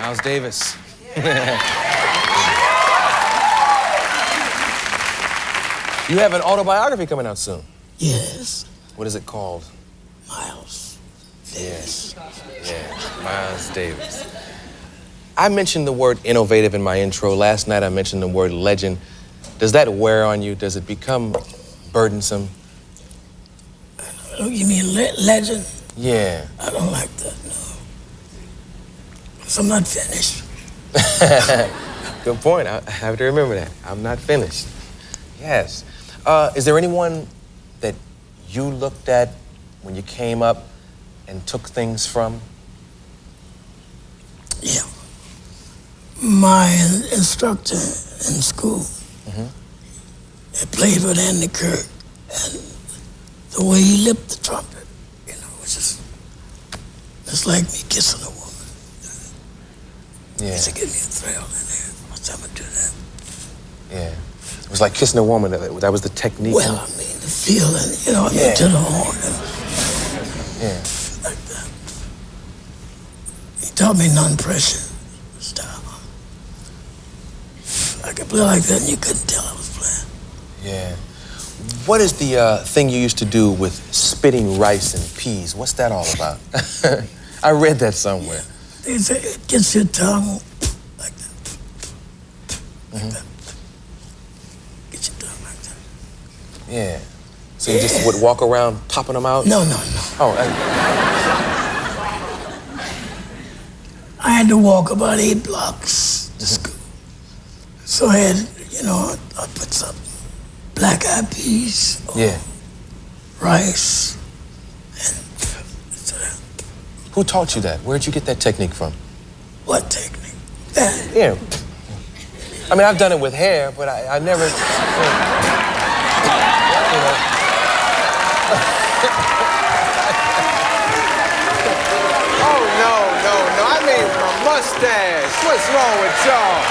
Miles Davis. You have an autobiography coming out soon. Yes. What is it called? Miles Davis. Yeah, Miles Davis. I mentioned the word innovative in my intro. Last night I mentioned the word legend. Does that wear on you? Does it become burdensome? Oh, you mean legend? Yeah. I don't like that, no. Because I'm not finished. Good point. I have to remember that. I'm not finished. Yes. Is there anyone that you looked at when you came up and took things from? Yeah. My instructor in school, I played with Andy Kirk, and the way he lipped the trumpet, you know, was just like me kissing a woman. Yeah. It used to give me a thrill in there. What's time to do that? Yeah. It was like kissing a woman. That was the technique. Well, I mean, the feeling, you know, I mean, to the horn. Yeah. Like that. He taught me non-pressure style. I could play like that and you couldn't tell I was playing. Yeah. What is the thing you used to do with spitting rice and peas? What's that all about? I read that somewhere. They say it gets your tongue like that. Like that. Get your tongue like that. Yeah. So you just would walk around popping them out? No. Oh. I had to walk about 8 blocks to school. So I had, you know, I put some black-eyed peas or rice. And who taught you that? Where'd you get that technique from? What technique? That. Yeah. I mean, I've done it with hair, but I never, you know. Oh, no. I mean my mustache. What's wrong with y'all?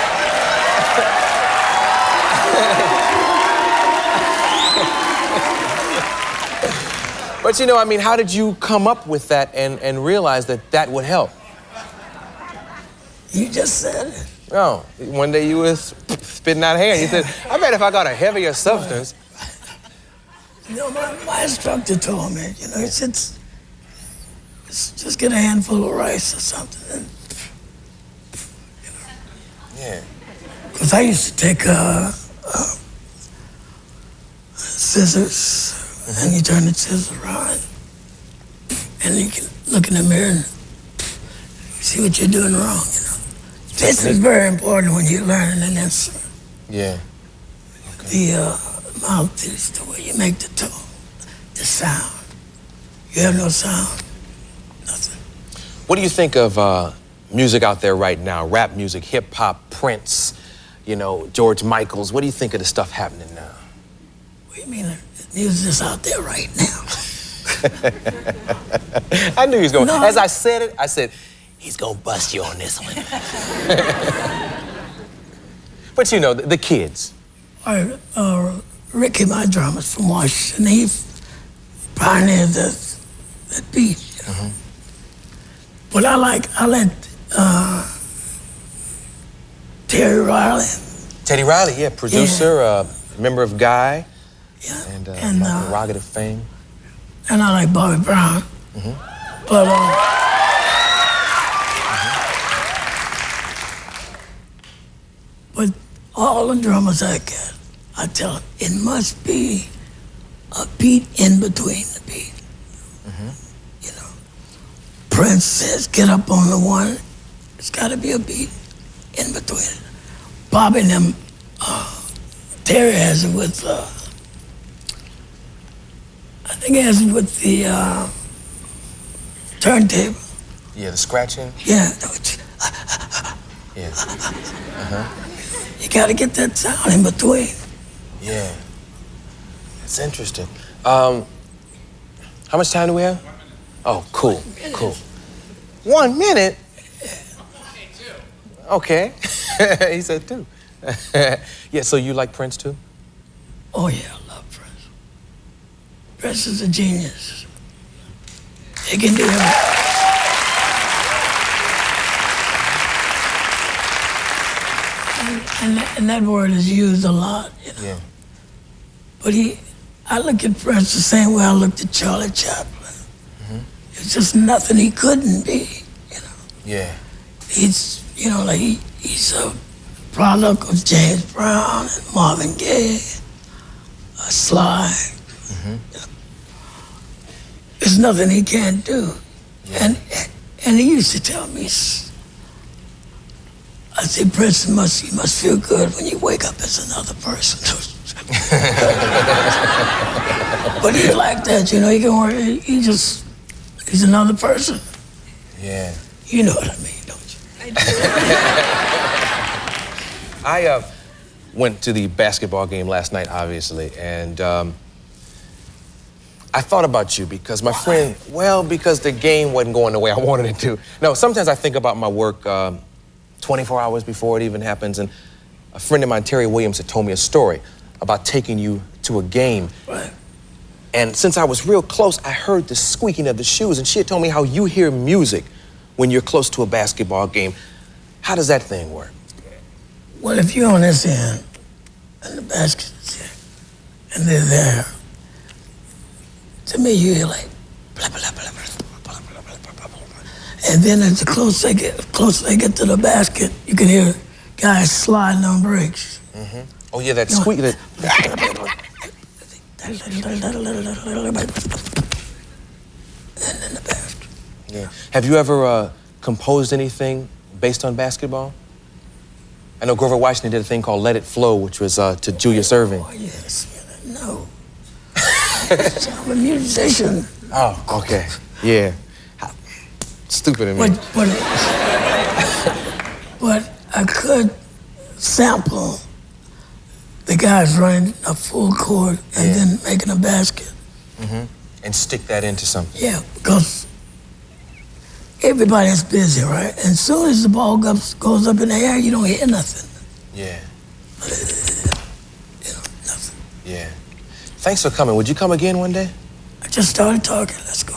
But you know, I mean, how did you come up with that and realize that would help? You just said it. No, one day you was spitting out hair. You said, I bet if I got a heavier substance. You know, my instructor told me, you know, he said, just get a handful of rice or something. And, you know. Yeah. Because I used to take scissors, and you turn the scissors around, and you can look in the mirror and see what you're doing wrong, you know. This is very important when you're learning an instrument. Yeah. Okay. The mouthpiece, the way you make the tone, the sound. You have no sound, nothing. What do you think of music out there right now? Rap music, hip hop, Prince, you know, George Michael's. What do you think of the stuff happening now? What do you mean? The music is out there right now. I knew he was going. No. As I said it, I said, he's gonna bust you on this one. But you know, the kids. Ricky, my drummer from Washington, he pioneered that beat, you know. But I let Terry Riley. Teddy Riley, yeah, producer, member of Guy, Yeah. and my prerogative fame. And I like Bobby Brown. But but all the drummers I get, I tell them, it must be a beat in between the beat. You know, Prince says, get up on the one. It's got to be a beat in between. Bobby and them, Terry has it with, I think he has it with the turntable. Yeah, the scratching. Yeah. Yeah. You got to get that sound in between. Yeah. It's interesting. How much time do we have? Oh, cool. 1 minute? Okay. He said 2. Yeah, so you like Prince too? Oh yeah, I love Prince. Prince is a genius. He can do everything. And that word is used a lot, you know. Yeah. But I look at Prince the same way I looked at Charlie Chaplin. It's just nothing he couldn't be, you know. Yeah. He's, you know, like he's a product of James Brown and Marvin Gaye, Sly. You know. There's nothing he can't do. Yeah. And he used to tell me, I say, Prince, you must feel good when you wake up as another person. But he's like that, you know, he can work, he's another person. Yeah. You know what I mean, don't you? I do. I went to the basketball game last night, obviously, and I thought about you because my friend, because the game wasn't going the way I wanted it to. No, sometimes I think about my work 24 hours before it even happens, and a friend of mine, Terry Williams, had told me a story about taking you to a game. Right. And since I was real close, I heard the squeaking of the shoes, and she had told me how you hear music when you're close to a basketball game. How does that thing work? Well, if you're on this end, and the basket's here, and they're there, to me, you hear like, blah, blah, blah, blah, blah, blah, blah, blah, blah, blah. And then as close they get to the basket, you can hear guys sliding on breaks. Oh, yeah, that squeak. That... And then the basket. Yeah. Have you ever composed anything based on basketball? I know Grover Washington did a thing called Let It Flow, which was to Julius Erving. Oh, yes. No. I'm a musician. Oh, okay. Yeah. Stupid of me. But I could sample the guys running a full court and then making a basket. And stick that into something. Yeah, because everybody's busy, right? And as soon as the ball goes up in the air, you don't hear nothing. Yeah. You know, nothing. Yeah. Thanks for coming. Would you come again one day? I just started talking. Let's go.